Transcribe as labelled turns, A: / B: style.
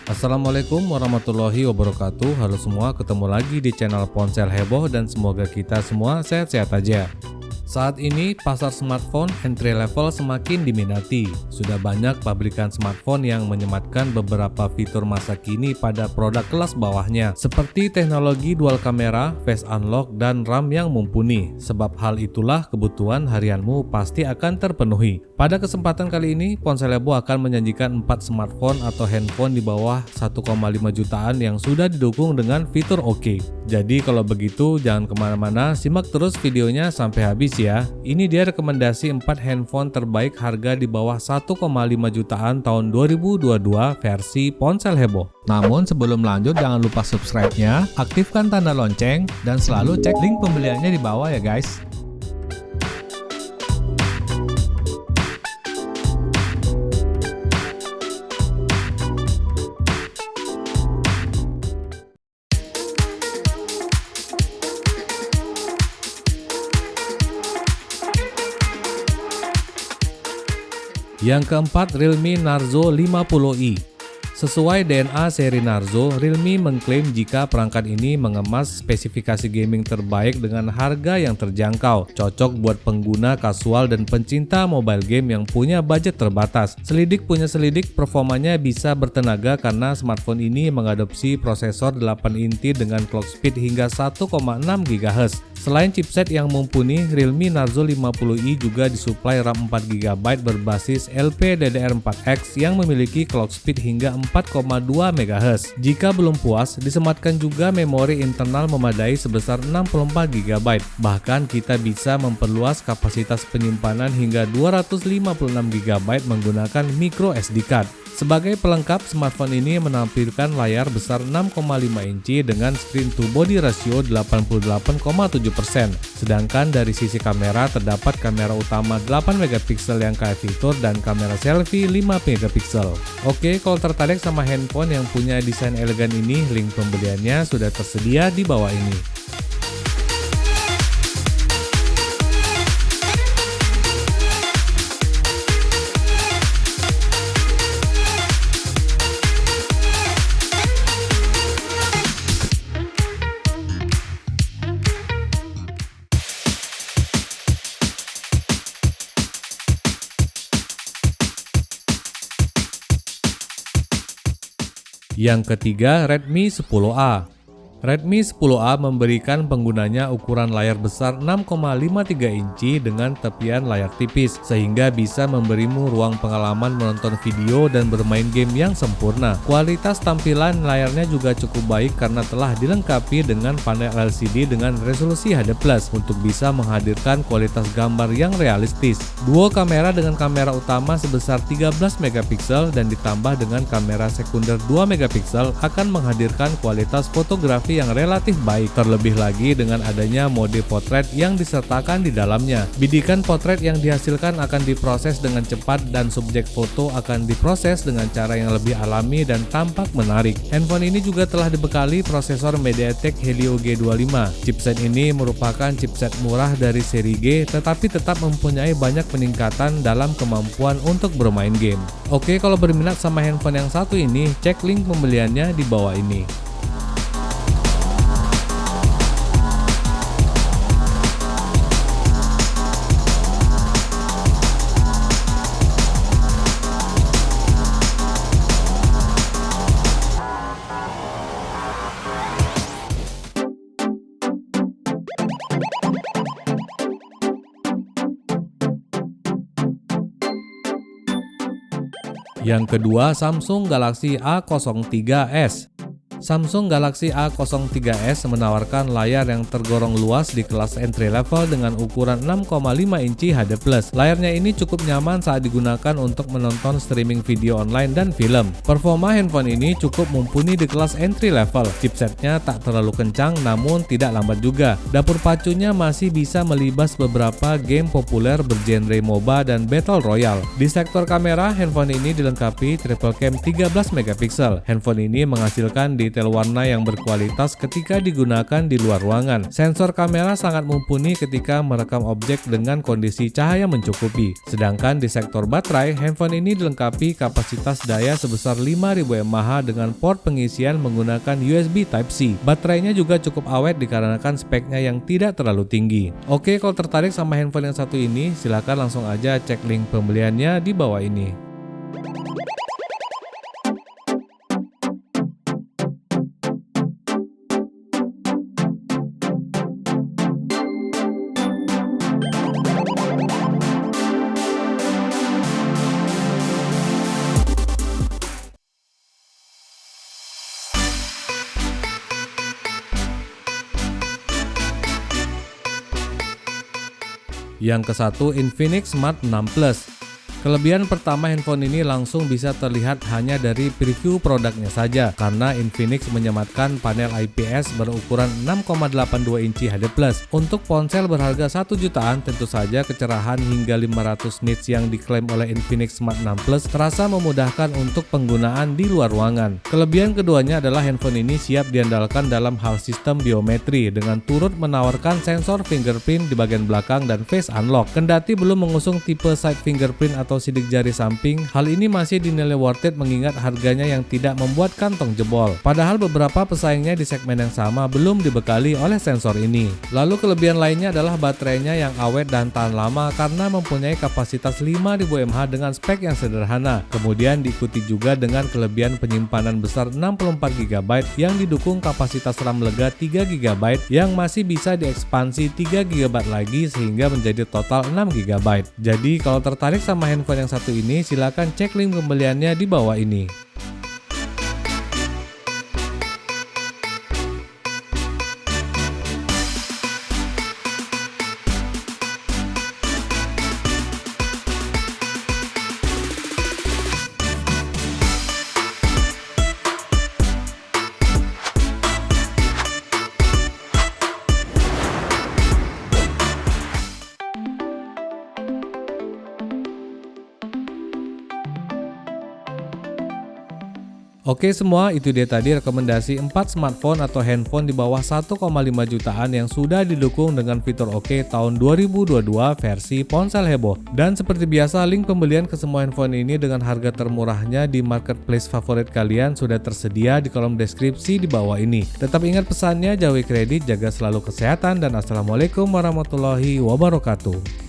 A: Assalamualaikum warahmatullahi wabarakatuh. Halo semua, ketemu lagi di channel Ponsel Heboh dan semoga kita semua sehat-sehat aja. Saat ini pasar smartphone entry level semakin diminati. Sudah banyak pabrikan smartphone yang menyematkan beberapa fitur masa kini pada produk kelas bawahnya, seperti teknologi dual kamera, face unlock, dan RAM yang mumpuni. Sebab hal itulah kebutuhan harianmu pasti akan terpenuhi. Pada kesempatan kali ini, Ponsel Heboh akan menyajikan 4 smartphone atau handphone di bawah 1,5 jutaan yang sudah didukung dengan fitur OK. Jadi kalau begitu jangan kemana-mana, simak terus videonya sampai habis ya. Ini dia rekomendasi 4 handphone terbaik harga di bawah 1,5 jutaan tahun 2022 versi Ponsel Heboh. Namun sebelum lanjut jangan lupa subscribe-nya, aktifkan tanda lonceng, dan selalu cek link pembeliannya di bawah ya guys. Yang keempat, Realme Narzo 50i. Sesuai DNA seri Narzo, Realme mengklaim jika perangkat ini mengemas spesifikasi gaming terbaik dengan harga yang terjangkau, cocok buat pengguna kasual dan pencinta mobile game yang punya budget terbatas. Selidik punya selidik, performanya bisa bertenaga karena smartphone ini mengadopsi prosesor 8 inti dengan clock speed hingga 1,6 GHz. Selain chipset yang mumpuni, Realme Narzo 50i juga disuplai RAM 4GB berbasis LPDDR4X yang memiliki clock speed hingga 4,2 MHz. Jika belum puas, disematkan juga memori internal memadai sebesar 64GB. Bahkan kita bisa memperluas kapasitas penyimpanan hingga 256GB menggunakan micro SD card. Sebagai pelengkap, smartphone ini menampilkan layar besar 6,5 inci dengan screen to body ratio 88,7%. Sedangkan dari sisi kamera terdapat kamera utama 8 MP yang kaya fitur dan kamera selfie 5 MP. Oke, kalau tertarik sama handphone yang punya desain elegan ini, link pembeliannya sudah tersedia di bawah ini. Yang ketiga, Redmi 10A. Redmi 10A memberikan penggunanya ukuran layar besar 6,53 inci dengan tepian layar tipis, sehingga bisa memberimu ruang pengalaman menonton video dan bermain game yang sempurna. Kualitas tampilan layarnya juga cukup baik karena telah dilengkapi dengan panel LCD dengan resolusi HD+ untuk bisa menghadirkan kualitas gambar yang realistis. Duo kamera dengan kamera utama sebesar 13 MP dan ditambah dengan kamera sekunder 2 MP akan menghadirkan kualitas fotografi yang relatif baik, terlebih lagi dengan adanya mode potret yang disertakan di dalamnya. Bidikan potret yang dihasilkan akan diproses dengan cepat dan subjek foto akan diproses dengan cara yang lebih alami dan tampak menarik. Handphone ini juga telah dibekali prosesor MediaTek Helio G25. Chipset ini merupakan chipset murah dari seri G, tetapi tetap mempunyai banyak peningkatan dalam kemampuan untuk bermain game. Oke, kalau berminat sama handphone yang satu ini, cek link pembeliannya di bawah ini. Yang kedua, Samsung Galaxy A03s. Samsung Galaxy A03s menawarkan layar yang tergolong luas di kelas entry level dengan ukuran 6,5 inci HD+. Layarnya ini cukup nyaman saat digunakan untuk menonton streaming video online dan film. Performa handphone ini cukup mumpuni di kelas entry level. Chipsetnya tak terlalu kencang namun tidak lambat juga. Dapur pacunya masih bisa melibas beberapa game populer bergenre MOBA dan Battle Royale. Di sektor kamera, handphone ini dilengkapi triple cam 13 MP. Handphone ini menghasilkan detail detail warna yang berkualitas ketika digunakan di luar ruangan. Sensor kamera sangat mumpuni ketika merekam objek dengan kondisi cahaya mencukupi. Sedangkan di sektor baterai, handphone ini dilengkapi kapasitas daya sebesar 5000 mAh dengan port pengisian menggunakan USB Type-C. Baterainya juga cukup awet dikarenakan speknya yang tidak terlalu tinggi. Oke, kalau tertarik sama handphone yang satu ini, silahkan langsung aja cek link pembeliannya di bawah ini. Yang ke-1, Infinix Smart 6 Plus. Kelebihan pertama handphone ini langsung bisa terlihat hanya dari preview produknya saja, karena Infinix menyematkan panel IPS berukuran 6,82 inci HD+. Untuk ponsel berharga 1 jutaan, tentu saja kecerahan hingga 500 nits yang diklaim oleh Infinix Smart 6 Plus terasa memudahkan untuk penggunaan di luar ruangan. Kelebihan keduanya adalah handphone ini siap diandalkan dalam hal sistem biometri dengan turut menawarkan sensor fingerprint di bagian belakang dan face unlock. Kendati belum mengusung tipe side fingerprint atau sidik jari samping, hal ini masih dinilai worth it mengingat harganya yang tidak membuat kantong jebol. Padahal beberapa pesaingnya di segmen yang sama belum dibekali oleh sensor ini. Lalu kelebihan lainnya adalah baterainya yang awet dan tahan lama karena mempunyai kapasitas 5000 mAh dengan spek yang sederhana. Kemudian diikuti juga dengan kelebihan penyimpanan besar 64GB yang didukung kapasitas RAM lega 3GB yang masih bisa diekspansi 3GB lagi sehingga menjadi total 6GB. Jadi kalau tertarik sama handphone yang satu ini, silakan cek link pembeliannya di bawah ini. Oke semua, itu dia tadi rekomendasi 4 smartphone atau handphone di bawah 1,5 jutaan yang sudah didukung dengan fitur OK tahun 2022 versi ponsel heboh. Dan seperti biasa, link pembelian ke semua handphone ini dengan harga termurahnya di marketplace favorit kalian sudah tersedia di kolom deskripsi di bawah ini. Tetap ingat pesannya, jauhi kredit, jaga selalu kesehatan, dan assalamualaikum warahmatullahi wabarakatuh.